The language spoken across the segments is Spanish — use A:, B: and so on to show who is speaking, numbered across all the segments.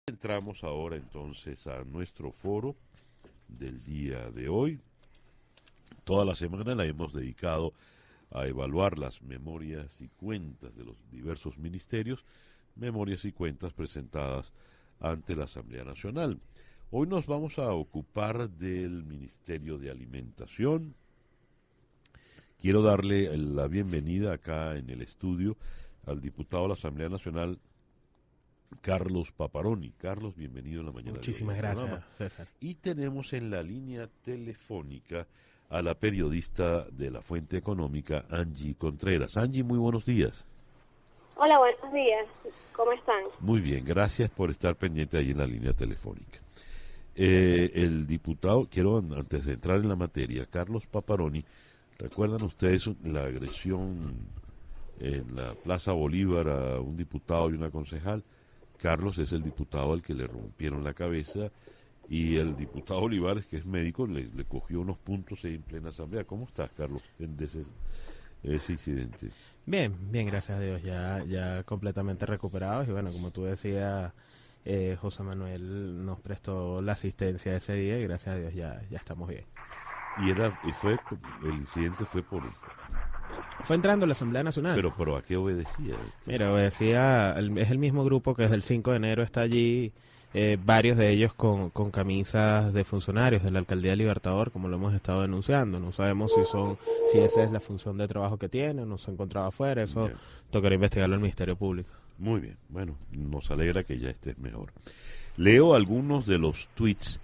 A: Entramos ahora entonces a nuestro foro del día de hoy. Toda la semana la hemos dedicado a evaluar las memorias y cuentas de los diversos ministerios, memorias y cuentas presentadas ante la Asamblea Nacional. Hoy nos vamos a ocupar del Ministerio de Alimentación. Quiero darle la bienvenida acá en el estudio al diputado de la Asamblea Nacional, Carlos Paparoni. Carlos, bienvenido en la mañana.
B: Muchísimas gracias, César.
A: Y tenemos en la línea telefónica a la periodista de La Fuente Económica, Angie Contreras. Angie, muy buenos días.
C: Hola, buenos días. ¿Cómo están?
A: Muy bien, gracias por estar pendiente ahí en la línea telefónica. El diputado, quiero antes de entrar en la materia, Carlos Paparoni, ¿recuerdan ustedes la agresión en la Plaza Bolívar a un diputado y una concejal? Carlos es el diputado al que le rompieron la cabeza y el diputado Olivares, que es médico, le cogió unos puntos ahí en plena asamblea. ¿Cómo estás, Carlos, en ese incidente?
B: Bien, gracias a Dios, ya completamente recuperados y bueno, como tú decías, José Manuel nos prestó la asistencia ese día y gracias a Dios ya estamos bien.
A: El incidente
B: Fue entrando a la Asamblea Nacional.
A: Pero ¿a qué obedecía?
B: Mira, obedecía, es el mismo grupo que desde el 5 de enero está allí, varios de ellos con camisas de funcionarios de la Alcaldía de Libertador, como lo hemos estado denunciando. No sabemos si esa es la función de trabajo que tienen, no se encontraba afuera, eso bien. Tocará investigarlo al Ministerio Público.
A: Muy bien, bueno, nos alegra que ya estés mejor. Leo algunos de los tweets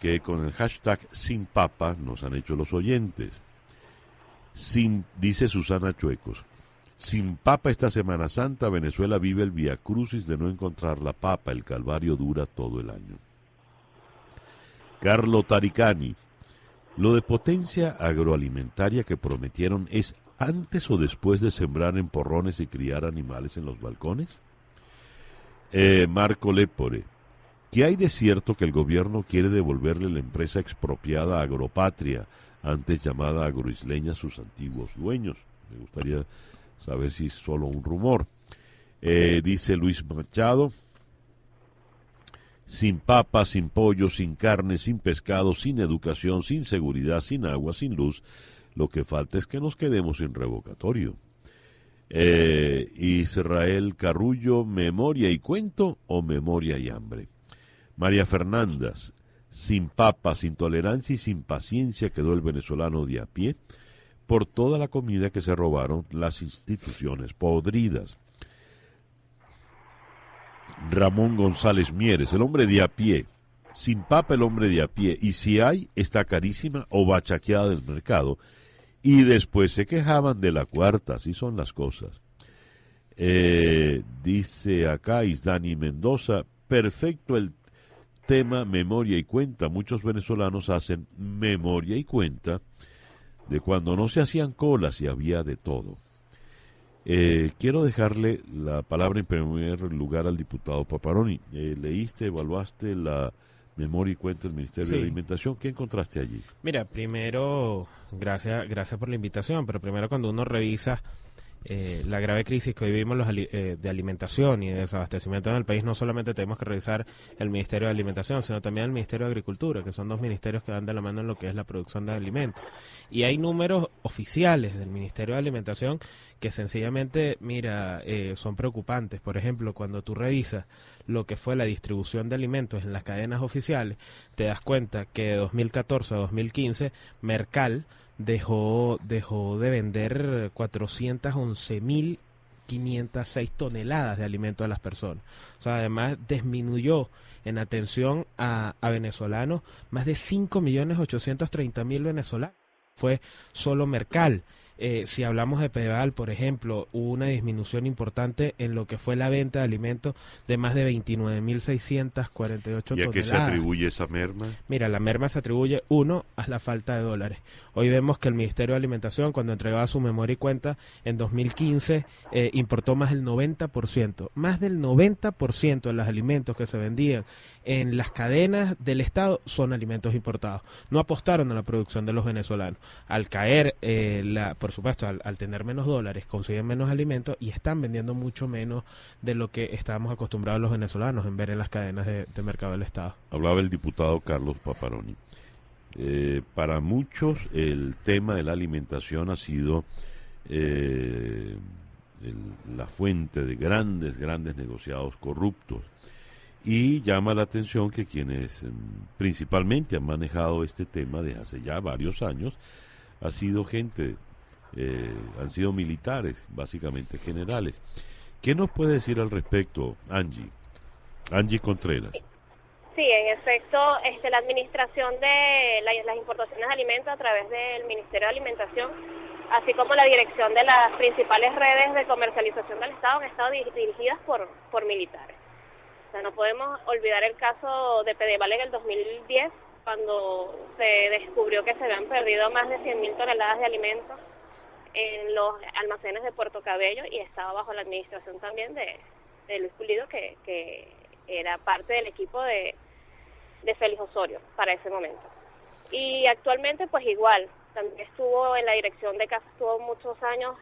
A: que con el hashtag Sin Papa nos han hecho los oyentes. Dice Susana Chuecos, sin papa esta Semana Santa, Venezuela vive el viacrucis de no encontrar la papa, el calvario dura todo el año. Carlo Taricani, lo de potencia agroalimentaria que prometieron es antes o después de sembrar en porrones y criar animales en los balcones. Marco Lepore, ¿qué hay de cierto que el gobierno quiere devolverle la empresa expropiada a Agropatria, antes llamada Agroisleña, a sus antiguos dueños? Me gustaría saber si es solo un rumor. Dice Luis Machado, sin papa, sin pollo, sin carne, sin pescado, sin educación, sin seguridad, sin agua, sin luz, lo que falta es que nos quedemos sin revocatorio. Israel Carrullo, memoria y cuento o memoria y hambre. María Fernandas, sin papa, sin tolerancia y sin paciencia quedó el venezolano de a pie por toda la comida que se robaron las instituciones podridas. Ramón González Mieres, el hombre de a pie, sin papa el hombre de a pie, y si hay, está carísima o bachaqueada del mercado, y después se quejaban de la cuarta, así son las cosas. Dice acá Isdani Mendoza, perfecto el tema memoria y cuenta. Muchos venezolanos hacen memoria y cuenta de cuando no se hacían colas y había de todo. Quiero dejarle la palabra en primer lugar al diputado Paparoni. ¿Leíste, evaluaste la memoria y cuenta del Ministerio de Alimentación? ¿Qué encontraste allí?
B: Mira, primero, gracias por la invitación, pero primero cuando uno revisa la grave crisis que hoy vivimos de alimentación y de desabastecimiento en el país, no solamente tenemos que revisar el Ministerio de Alimentación, sino también el Ministerio de Agricultura, que son dos ministerios que van de la mano en lo que es la producción de alimentos. Y hay números oficiales del Ministerio de Alimentación que sencillamente, mira, son preocupantes. Por ejemplo, cuando tú revisas lo que fue la distribución de alimentos en las cadenas oficiales, te das cuenta que de 2014 a 2015, Mercal dejó de vender 411.506 toneladas de alimentos a las personas. O sea, además disminuyó en atención a venezolanos más de 5.830.000 venezolanos. Fue solo Mercal. Si hablamos de Peval, por ejemplo, hubo una disminución importante en lo que fue la venta de alimentos de más de 29.648 toneladas.
A: ¿Y a qué se atribuye esa merma?
B: Mira, la merma se atribuye, uno, a la falta de dólares. Hoy vemos que el Ministerio de Alimentación, cuando entregaba su memoria y cuenta, en 2015 importó más del 90% de los alimentos que se vendían en las cadenas del Estado son alimentos importados. No apostaron a la producción de los venezolanos. Al caer, por por supuesto, al tener menos dólares, consiguen menos alimentos y están vendiendo mucho menos de lo que estábamos acostumbrados los venezolanos en ver en las cadenas de mercado del Estado. Hablaba
A: el diputado Carlos Paparoni. Para muchos el tema de la alimentación ha sido la fuente de grandes negociados corruptos. Y llama la atención que quienes principalmente han manejado este tema de hace ya varios años ha sido han sido militares, básicamente generales. ¿Qué nos puede decir al respecto, Angie? Angie Contreras.
C: Sí, en efecto, la administración de las importaciones de alimentos a través del Ministerio de Alimentación, así como la dirección de las principales redes de comercialización del Estado, han estado dirigidas por militares. O sea, no podemos olvidar el caso de Pedeval en el 2010, cuando se descubrió que se habían perdido más de 100.000 toneladas de alimentos en los almacenes de Puerto Cabello, y estaba bajo la administración también de Luis Pulido, que era parte del equipo de Félix Osorio para ese momento. Y actualmente pues igual, también estuvo en la dirección de casa, estuvo muchos años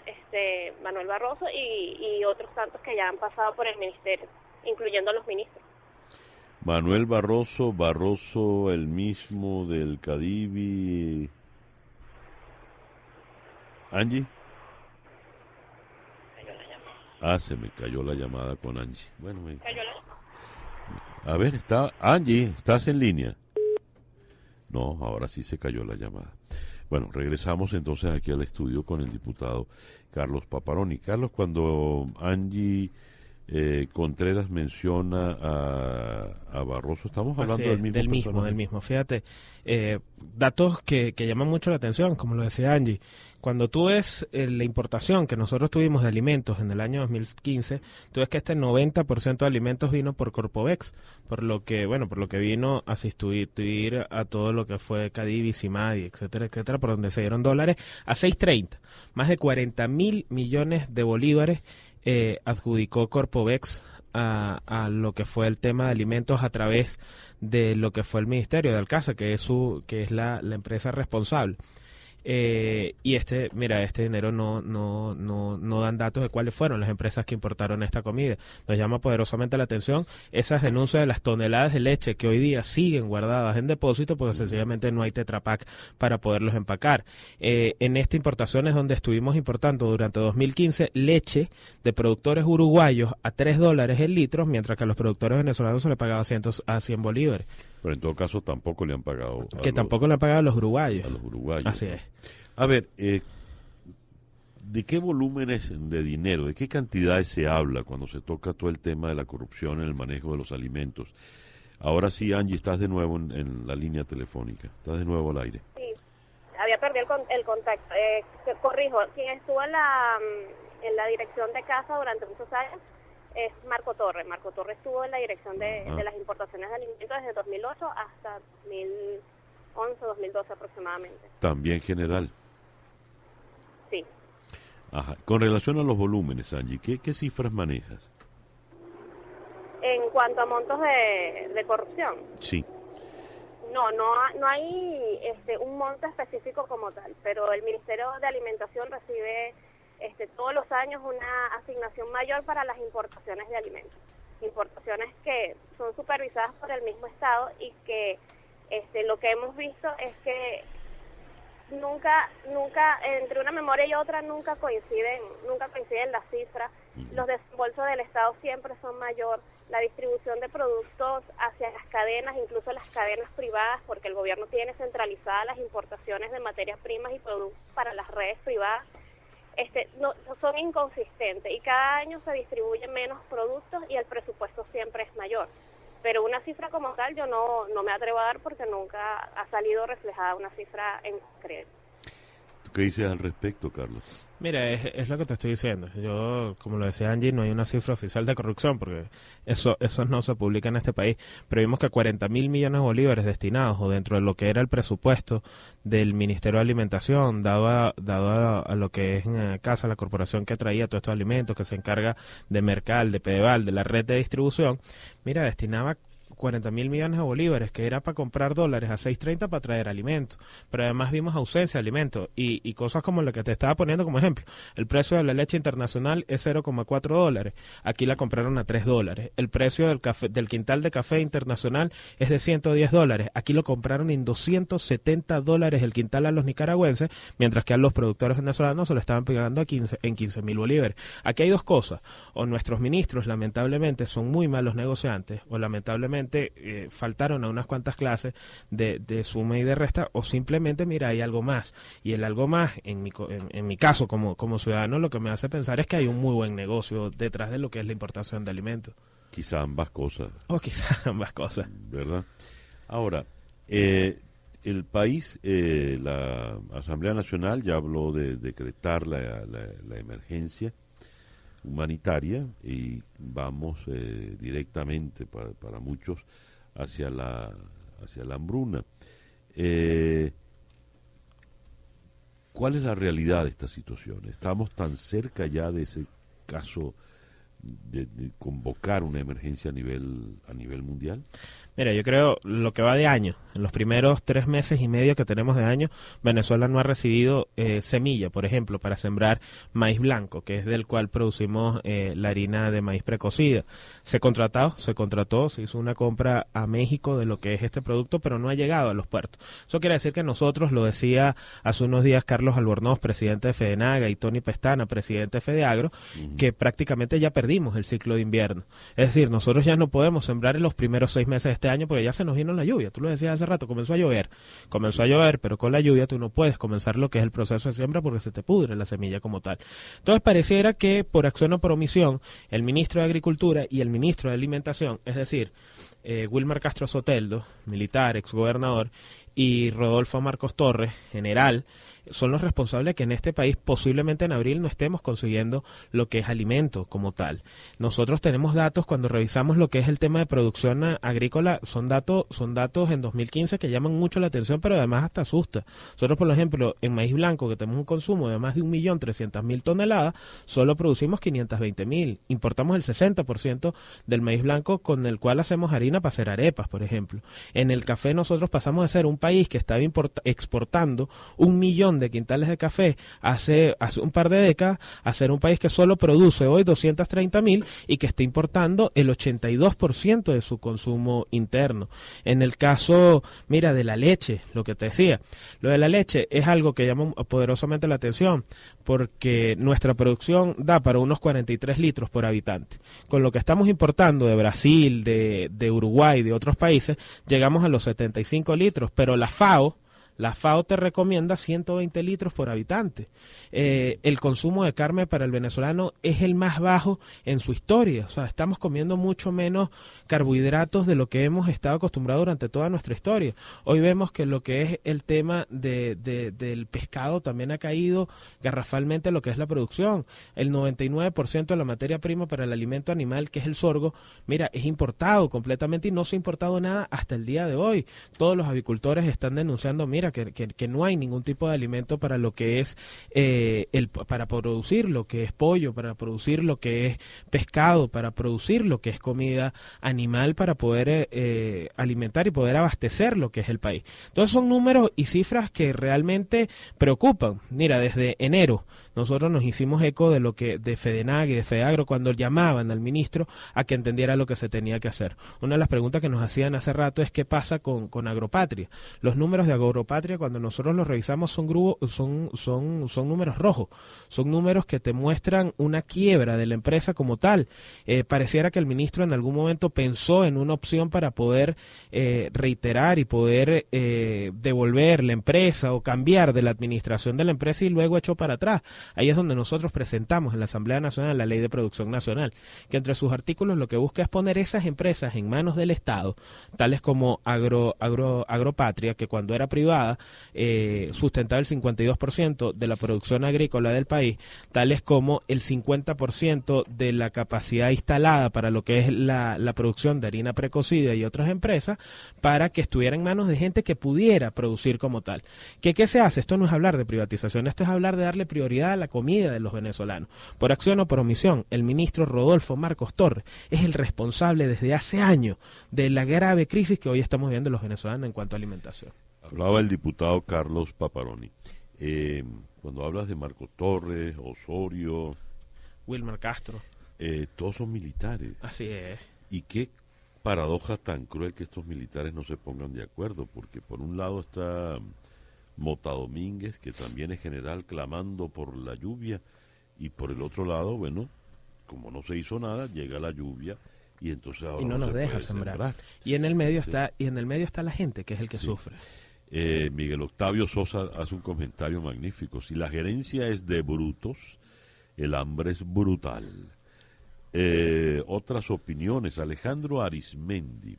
C: Manuel Barroso y otros tantos que ya han pasado por el ministerio, incluyendo los ministros.
A: Manuel Barroso el mismo del Cadivi. Angie. Se me cayó la llamada con Angie. Bueno, a ver, Angie, ¿estás en línea? No, ahora sí se cayó la llamada. Bueno, regresamos entonces aquí al estudio con el diputado Carlos Paparoni. Carlos, cuando Angie Contreras menciona a Barroso, estamos hablando del
B: mismo. Fíjate, datos que llaman mucho la atención, como lo decía Angie. Cuando tú ves la importación que nosotros tuvimos de alimentos en el año 2015, tú ves que este 90% de alimentos vino por Corpovex, por lo que vino a sustituir a todo lo que fue Cadivi, Cimadi, etcétera, por donde se dieron dólares a 6.30, más de 40.000 millones de bolívares adjudicó Corpovex a lo que fue el tema de alimentos a través de lo que fue el Ministerio de Alcázar, que es la empresa responsable. Y este dinero no dan datos de cuáles fueron las empresas que importaron esta comida. Nos llama poderosamente la atención esas denuncias de las toneladas de leche que hoy día siguen guardadas en depósito porque sencillamente no hay Tetra Pak para poderlos empacar. En esta importación es donde estuvimos importando durante 2015 leche de productores uruguayos a $3 el litro, mientras que a los productores venezolanos se le pagaba a 100 bolívares.
A: Pero en todo caso tampoco le han pagado.
B: Tampoco le han pagado a los uruguayos.
A: A los uruguayos.
B: Así es.
A: A ver, ¿de qué volúmenes de dinero, de qué cantidades se habla cuando se toca todo el tema de la corrupción en el manejo de los alimentos? Ahora sí, Angie, estás de nuevo en la línea telefónica, estás de nuevo al aire.
C: Sí, había perdido el contacto. Corrijo, quien estuvo en la dirección de casa durante muchos años es Marco Torres. Marco Torres estuvo en la dirección de las importaciones de alimentos desde 2008 hasta 2011, 2012 aproximadamente.
A: ¿También general?
C: Sí.
A: Ajá. Con relación a los volúmenes, Angie, ¿qué cifras manejas?
C: En cuanto a montos de corrupción.
A: Sí.
C: No hay un monto específico como tal, pero el Ministerio de Alimentación recibe todos los años una asignación mayor para las importaciones de alimentos. Importaciones que son supervisadas por el mismo Estado y que lo que hemos visto es que nunca entre una memoria y otra nunca coinciden las cifras. Los desembolsos del Estado siempre son mayor, la distribución de productos hacia las cadenas, incluso las cadenas privadas, porque el gobierno tiene centralizadas las importaciones de materias primas y productos para las redes privadas. No son inconsistentes y cada año se distribuyen menos productos y el presupuesto siempre es mayor. Pero una cifra como tal yo no me atrevo a dar porque nunca ha salido reflejada una cifra en concreto.
A: ¿Qué dices al respecto, Carlos?
B: Mira, es lo que te estoy diciendo. Yo, como lo decía Angie, no hay una cifra oficial de corrupción porque eso no se publica en este país. Pero vimos que 40.000 millones de bolívares destinados o dentro de lo que era el presupuesto del Ministerio de Alimentación, dado a lo que es en casa la corporación que traía todos estos alimentos, que se encarga de Mercal, de Pedeval, de la red de distribución, mira, destinaba 40.000 millones de bolívares, que era para comprar dólares a 6.30 para traer alimentos. Pero además vimos ausencia de alimentos y cosas como la que te estaba poniendo como ejemplo. El precio de la leche internacional es 0,4 dólares. Aquí la compraron a 3 dólares. El precio del quintal de café internacional es de 110 dólares. Aquí lo compraron en 270 dólares el quintal a los nicaragüenses, mientras que a los productores venezolanos se lo estaban pagando en 15.000 bolívares. Aquí hay dos cosas. O nuestros ministros, lamentablemente, son muy malos negociantes, o lamentablemente faltaron a unas cuantas clases de suma y de resta, o simplemente, mira, hay algo más. Y el algo más, en mi caso, como ciudadano, lo que me hace pensar es que hay un muy buen negocio detrás de lo que es la importación de alimentos.
A: Quizá ambas cosas.
B: O quizá ambas cosas.
A: ¿Verdad? Ahora, el país, la Asamblea Nacional ya habló de decretar la emergencia humanitaria y vamos directamente para muchos hacia la hambruna. ¿Cuál es la realidad de esta situación? ¿Estamos tan cerca ya de ese caso de convocar una emergencia a nivel mundial?
B: Mira, yo creo lo que va de año, en los primeros 3 meses y medio que tenemos de año, Venezuela no ha recibido semilla, por ejemplo, para sembrar maíz blanco, que es del cual producimos la harina de maíz precocida. Se contrató, se hizo una compra a México de lo que es este producto, pero no ha llegado a los puertos. Eso quiere decir que nosotros, lo decía hace unos días Carlos Albornoz, presidente de Fedenaga, y Tony Pestana, presidente de Fedeagro, que prácticamente ya perdimos el ciclo de invierno. Es decir, nosotros ya no podemos sembrar en los primeros 6 meses de este año porque ya se nos vino la lluvia. Tú lo decías hace rato, comenzó a llover, pero con la lluvia tú no puedes comenzar lo que es el proceso de siembra porque se te pudre la semilla como tal. Entonces pareciera que por acción o por omisión, el ministro de Agricultura y el ministro de Alimentación, es decir, Wilmar Castro Soteldo, militar, exgobernador, y Rodolfo Marcos Torres, general, son los responsables que en este país posiblemente en abril no estemos consiguiendo lo que es alimento como tal. Nosotros tenemos datos cuando revisamos lo que es el tema de producción agrícola, son datos en 2015 que llaman mucho la atención, pero además hasta asusta. Nosotros, por ejemplo, en maíz blanco, que tenemos un consumo de más de 1.300.000 toneladas, solo producimos 520.000. Importamos el 60% del maíz blanco con el cual hacemos harina para hacer arepas, por ejemplo. En el café nosotros pasamos de ser un país que estaba exportando 1 millón de quintales de café hace un par de décadas a ser un país que solo produce hoy 230.000 y que está importando el 82% de su consumo interno. En el caso, mira, de la leche, lo que te decía, lo de la leche es algo que llama poderosamente la atención porque nuestra producción da para unos 43 litros por habitante. Con lo que estamos importando de Brasil, de Uruguay, de otros países, llegamos a los 75 litros, pero la FAO te recomienda 120 litros por habitante. El consumo de carne para el venezolano es el más bajo en su historia. O sea, estamos comiendo mucho menos carbohidratos de lo que hemos estado acostumbrados durante toda nuestra historia. Hoy vemos que lo que es el tema del pescado también ha caído garrafalmente lo que es la producción. El 99% de la materia prima para el alimento animal, que es el sorgo, mira, es importado completamente y no se ha importado nada hasta el día de hoy. Todos los avicultores están denunciando, mira, que no hay ningún tipo de alimento para lo que es para producir lo que es pollo, para producir lo que es pescado, para producir lo que es comida animal, para poder alimentar y poder abastecer lo que es el país. Entonces son números y cifras que realmente preocupan. Mira, desde enero nosotros nos hicimos eco de lo que de Fedenaga y de Fedeagro cuando llamaban al ministro a que entendiera lo que se tenía que hacer. Una de las preguntas que nos hacían hace rato es qué pasa con Agropatria. Los números de Agropatria, cuando nosotros los revisamos, son números rojos, son números que te muestran una quiebra de la empresa como tal. Pareciera que el ministro en algún momento pensó en una opción para poder reiterar y poder devolver la empresa o cambiar de la administración de la empresa y luego echó para atrás. Ahí es donde nosotros presentamos en la Asamblea Nacional la Ley de Producción Nacional, que entre sus artículos lo que busca es poner esas empresas en manos del Estado, tales como Agropatria, que cuando era privada pasada sustentaba el 52% de la producción agrícola del país, tales como el 50% de la capacidad instalada para lo que es la producción de harina precocida y otras empresas, para que estuviera en manos de gente que pudiera producir como tal. ¿Qué se hace? Esto no es hablar de privatización, esto es hablar de darle prioridad a la comida de los venezolanos. Por acción o por omisión, el ministro Rodolfo Marcos Torres es el responsable desde hace años de la grave crisis que hoy estamos viendo los venezolanos en cuanto a alimentación.
A: Hablaba el diputado Carlos Paparoni. Cuando hablas de Marcos Torres, Osorio,
B: Wilmer Castro,
A: todos son militares.
B: Así es.
A: Y qué paradoja tan cruel que estos militares no se pongan de acuerdo, porque por un lado está Mota Domínguez, que también es general, clamando por la lluvia, y por el otro lado, bueno, como no se hizo nada, llega la lluvia y entonces ahora
B: y no nos deja sembrar. Y en el medio está la gente, que es el que sufre.
A: Miguel Octavio Sosa hace un comentario magnífico. Si la gerencia es de brutos, el hambre es brutal. Otras opiniones. Alejandro Arismendi.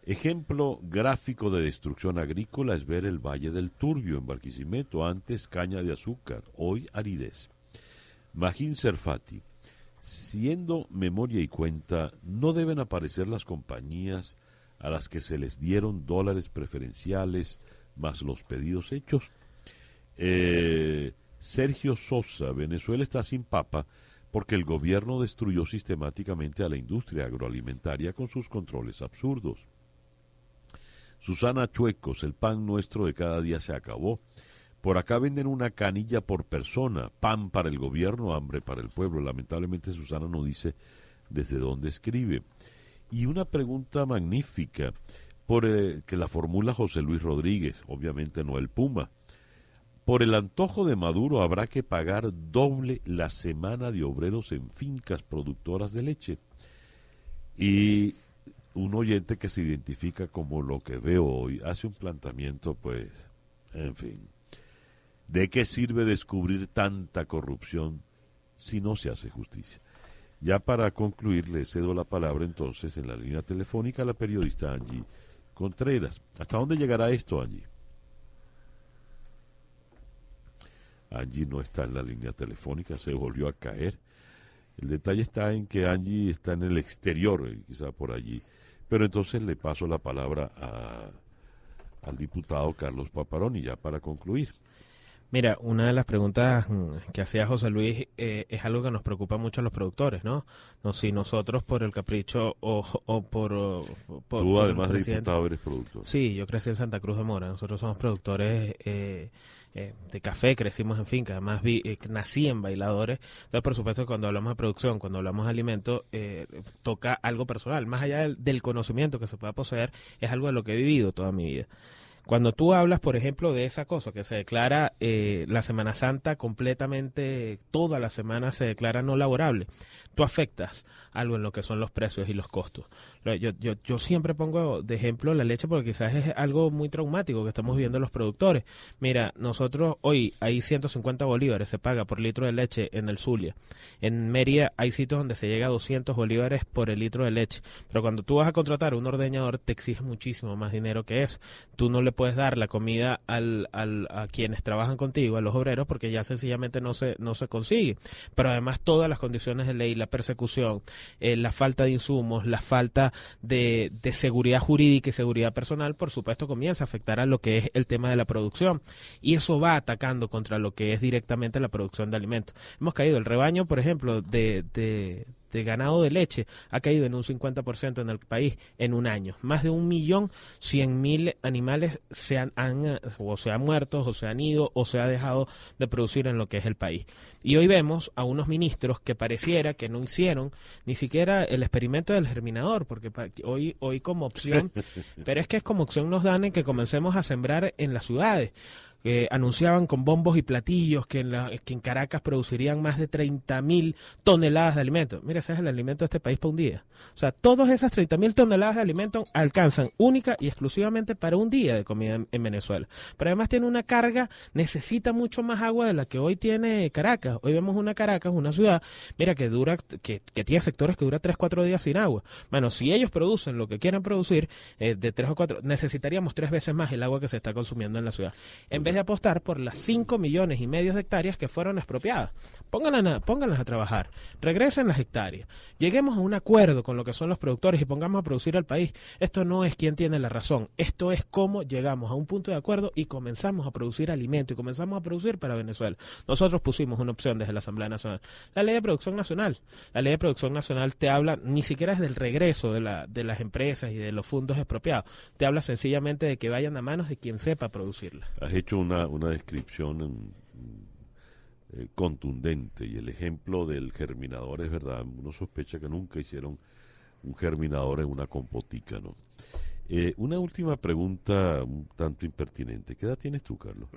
A: Ejemplo gráfico de destrucción agrícola es ver el Valle del Turbio en Barquisimeto, antes caña de azúcar, hoy aridez. Magín Serfati. Siendo memoria y cuenta, no deben aparecer las compañías a las que se les dieron dólares preferenciales más los pedidos hechos. Sergio Sosa, Venezuela está sin papa porque el gobierno destruyó sistemáticamente a la industria agroalimentaria con sus controles absurdos. Susana Chuecos, el pan nuestro de cada día se acabó. Por acá venden una canilla por persona, pan para el gobierno, hambre para el pueblo. Lamentablemente Susana no dice desde dónde escribe. Y una pregunta magnífica que la formula José Luis Rodríguez, obviamente no el Puma. Por el antojo de Maduro habrá que pagar doble la semana de obreros en fincas productoras de leche. Y un oyente que se identifica como Lo que veo hoy hace un planteamiento, pues, en fin. ¿De qué sirve descubrir tanta corrupción si no se hace justicia? Ya para concluir, le cedo la palabra entonces en la línea telefónica a la periodista Angie Contreras. ¿Hasta dónde llegará esto, Angie? Angie no está en la línea telefónica, se volvió a caer. El detalle está en que Angie está en el exterior, quizá por allí. Pero entonces le paso la palabra al diputado Carlos Paparoni, ya para concluir.
B: Mira, una de las preguntas que hacía José Luis es algo que nos preocupa mucho a los productores, ¿no? No, si nosotros por el capricho o por
A: Tú, además de diputado, eres productor.
B: Sí, yo crecí en Santa Cruz de Mora. Nosotros somos productores de café, crecimos en finca, además nací en Bailadores. Entonces, por supuesto, cuando hablamos de producción, cuando hablamos de alimentos, toca algo personal. Más allá del conocimiento que se pueda poseer, es algo de lo que he vivido toda mi vida. Cuando tú hablas, por ejemplo, de esa cosa que se declara la Semana Santa completamente, toda la semana se declara no laborable, tú afectas algo en lo que son los precios y los costos. Yo siempre pongo de ejemplo la leche porque quizás es algo muy traumático que estamos viendo los productores. Mira, nosotros hoy hay 150 bolívares, se paga por litro de leche en el Zulia. En Mérida hay sitios donde se llega a 200 bolívares por el litro de leche. Pero cuando tú vas a contratar a un ordeñador, te exige muchísimo más dinero que eso. Tú no le puedes dar la comida a quienes trabajan contigo, a los obreros, porque ya sencillamente no se consigue. Pero además todas las condiciones de ley, la persecución, la falta de insumos, la falta de seguridad jurídica y seguridad personal, por supuesto comienza a afectar a lo que es el tema de la producción. Y eso va atacando contra lo que es directamente la producción de alimentos. Hemos caído, el rebaño, por ejemplo, de ganado de leche ha caído en un 50% en el país en un año. Más de 1.100.000 animales se han muerto, o se han ido, o se ha dejado de producir en lo que es el país. Y hoy vemos a unos ministros que pareciera que no hicieron ni siquiera el experimento del germinador, porque hoy como opción, pero es que como opción nos dan en que comencemos a sembrar en las ciudades. anunciaban con bombos y platillos que en Caracas producirían más de 30.000 toneladas de alimentos. Mira, ese es el alimento de este país para un día. O sea, todas esas 30.000 toneladas de alimentos alcanzan única y exclusivamente para un día de comida en Venezuela. Pero además tiene una carga, necesita mucho más agua de la que hoy tiene Caracas. Hoy vemos una Caracas, una ciudad, mira, que tiene sectores que dura 3-4 días sin agua. Bueno, si ellos producen lo que quieran producir, de 3 o 4, necesitaríamos 3 veces más el agua que se está consumiendo en la ciudad. En vez de apostar por las 5,5 millones de hectáreas que fueron expropiadas. Pónganlas a trabajar, regresen las hectáreas, lleguemos a un acuerdo con lo que son los productores y pongamos a producir al país. Esto no es quién tiene la razón, esto es cómo llegamos a un punto de acuerdo y comenzamos a producir alimento y comenzamos a producir para Venezuela. Nosotros pusimos una opción desde la Asamblea Nacional, la Ley de Producción Nacional. La Ley de Producción Nacional te habla, ni siquiera es del regreso de las empresas y de los fondos expropiados, te habla sencillamente de que vayan a manos de quien sepa producirla.
A: Has hecho una descripción contundente, y el ejemplo del germinador es verdad. Uno sospecha que nunca hicieron un germinador en una compotica, ¿no? Una última pregunta un tanto impertinente. ¿Qué edad tienes tú, Carlos?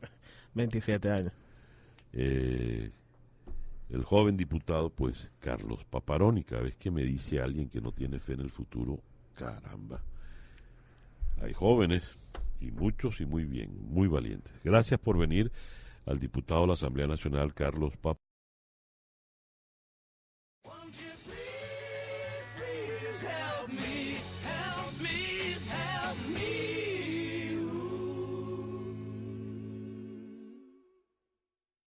B: 27 años.
A: El joven diputado, pues, Carlos Paparoni. Cada vez que me dice alguien que no tiene fe en el futuro, caramba. Hay jóvenes, y muchos, y muy bien, muy valientes. Gracias por venir al diputado de la Asamblea Nacional, Carlos Paparoni.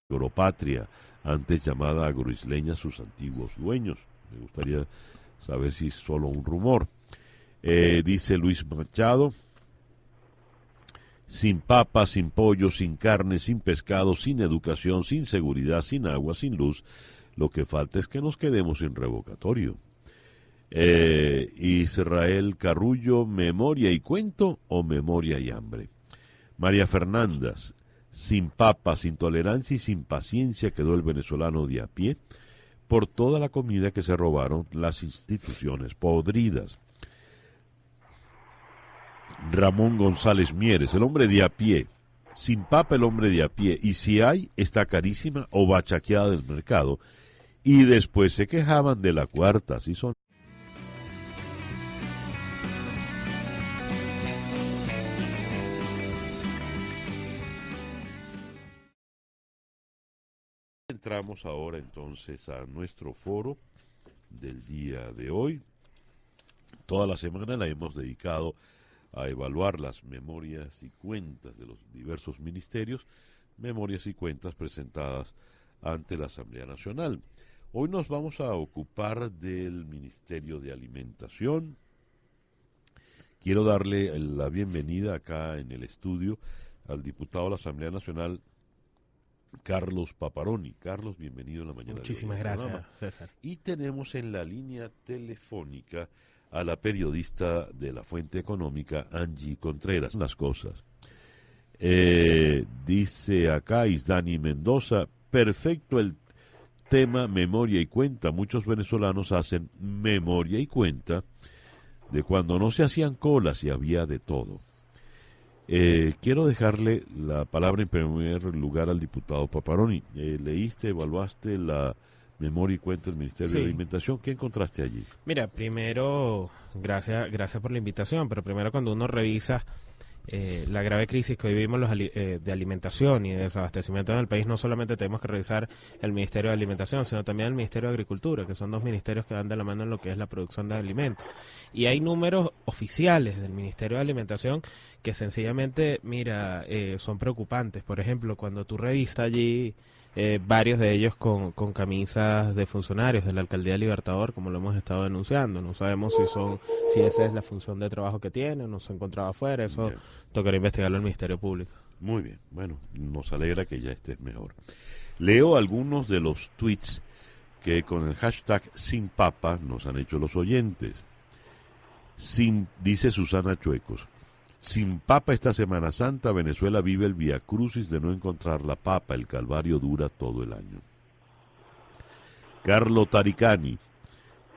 A: Agropatria, antes llamada Agroisleña, sus antiguos dueños. Me gustaría saber si es solo un rumor. Dice Luis Machado: sin papa, sin pollo, sin carne, sin pescado, sin educación, sin seguridad, sin agua, sin luz, lo que falta es que nos quedemos sin revocatorio. Israel Carrullo: memoria y cuento o memoria y hambre. María Fernandas: sin papa, sin tolerancia y sin paciencia quedó el venezolano de a pie por toda la comida que se robaron las instituciones podridas. Ramón González Mieres: el hombre de a pie, sin papa el hombre de a pie, y si hay, está carísima o bachaqueada del mercado, y después se quejaban de la cuarta, así son. Entramos ahora entonces a nuestro foro del día de hoy. Toda la semana la hemos dedicado a evaluar las memorias y cuentas de los diversos ministerios, memorias y cuentas presentadas ante la Asamblea Nacional. Hoy nos vamos a ocupar del Ministerio de Alimentación. Quiero darle la bienvenida acá en el estudio al diputado de la Asamblea Nacional, Carlos Paparoni. Carlos, bienvenido en la mañana.
B: Muchísimas gracias, César.
A: Y tenemos en la línea telefónica a la periodista de La Fuente Económica, Angie Contreras. Las cosas. Dice acá Isdani Mendoza: perfecto el tema memoria y cuenta. Muchos venezolanos hacen memoria y cuenta de cuando no se hacían colas y había de todo. Quiero dejarle la palabra en primer lugar al diputado Paparoni. ¿Leíste, evaluaste la memoria y cuenta del Ministerio de Alimentación? ¿Qué encontraste allí?
B: Mira, primero, gracias por la invitación, pero primero cuando uno revisa la grave crisis que hoy vivimos de alimentación y de desabastecimiento en el país, no solamente tenemos que revisar el Ministerio de Alimentación, sino también el Ministerio de Agricultura, que son dos ministerios que van de la mano en lo que es la producción de alimentos. Y hay números oficiales del Ministerio de Alimentación que sencillamente, mira, son preocupantes. Por ejemplo, cuando tú revisas allí varios de ellos con camisas de funcionarios de la Alcaldía de Libertador, como lo hemos estado denunciando. No sabemos si esa es la función de trabajo que tienen, no se encontraba afuera. Eso tocará investigarlo al Ministerio Público.
A: Muy bien, bueno, nos alegra que ya estés mejor. Leo algunos de los tweets que con el hashtag Sin Papa nos han hecho los oyentes. Dice Susana Chuecos: sin papa esta Semana Santa, Venezuela vive el viacrucis de no encontrar la papa. El calvario dura todo el año. Carlo Taricani: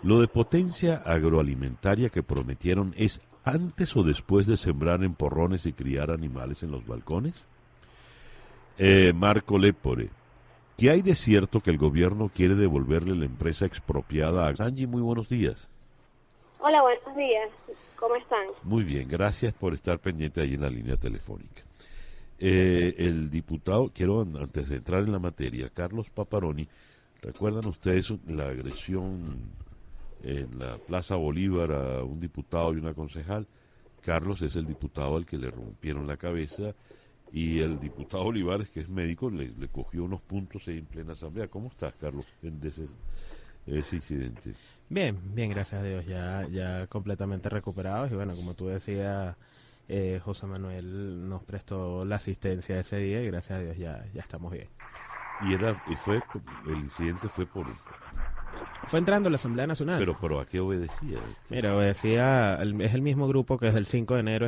A: lo de potencia agroalimentaria que prometieron es antes o después de sembrar en porrones y criar animales en los balcones. Marco Lepore. ¿Qué hay de cierto que el gobierno quiere devolverle la empresa expropiada a Angie? Muy buenos días.
C: Hola, buenos días. ¿Cómo están?
A: Muy bien, gracias por estar pendiente ahí en la línea telefónica. El diputado, quiero antes de entrar en la materia, Carlos Paparoni, ¿recuerdan ustedes la agresión en la Plaza Bolívar a un diputado y una concejal? Carlos es el diputado al que le rompieron la cabeza y el diputado Olivares, que es médico, le cogió unos puntos ahí en plena asamblea. ¿Cómo estás, Carlos, en ese incidente?
B: Bien, bien, gracias a Dios, ya completamente recuperados y bueno, como tú decías, José Manuel nos prestó la asistencia ese día y gracias a Dios ya estamos bien.
A: El incidente fue
B: Fue entrando a la Asamblea Nacional.
A: Pero ¿a qué obedecía?
B: Mira, obedecía, es el mismo grupo que desde el 5 de enero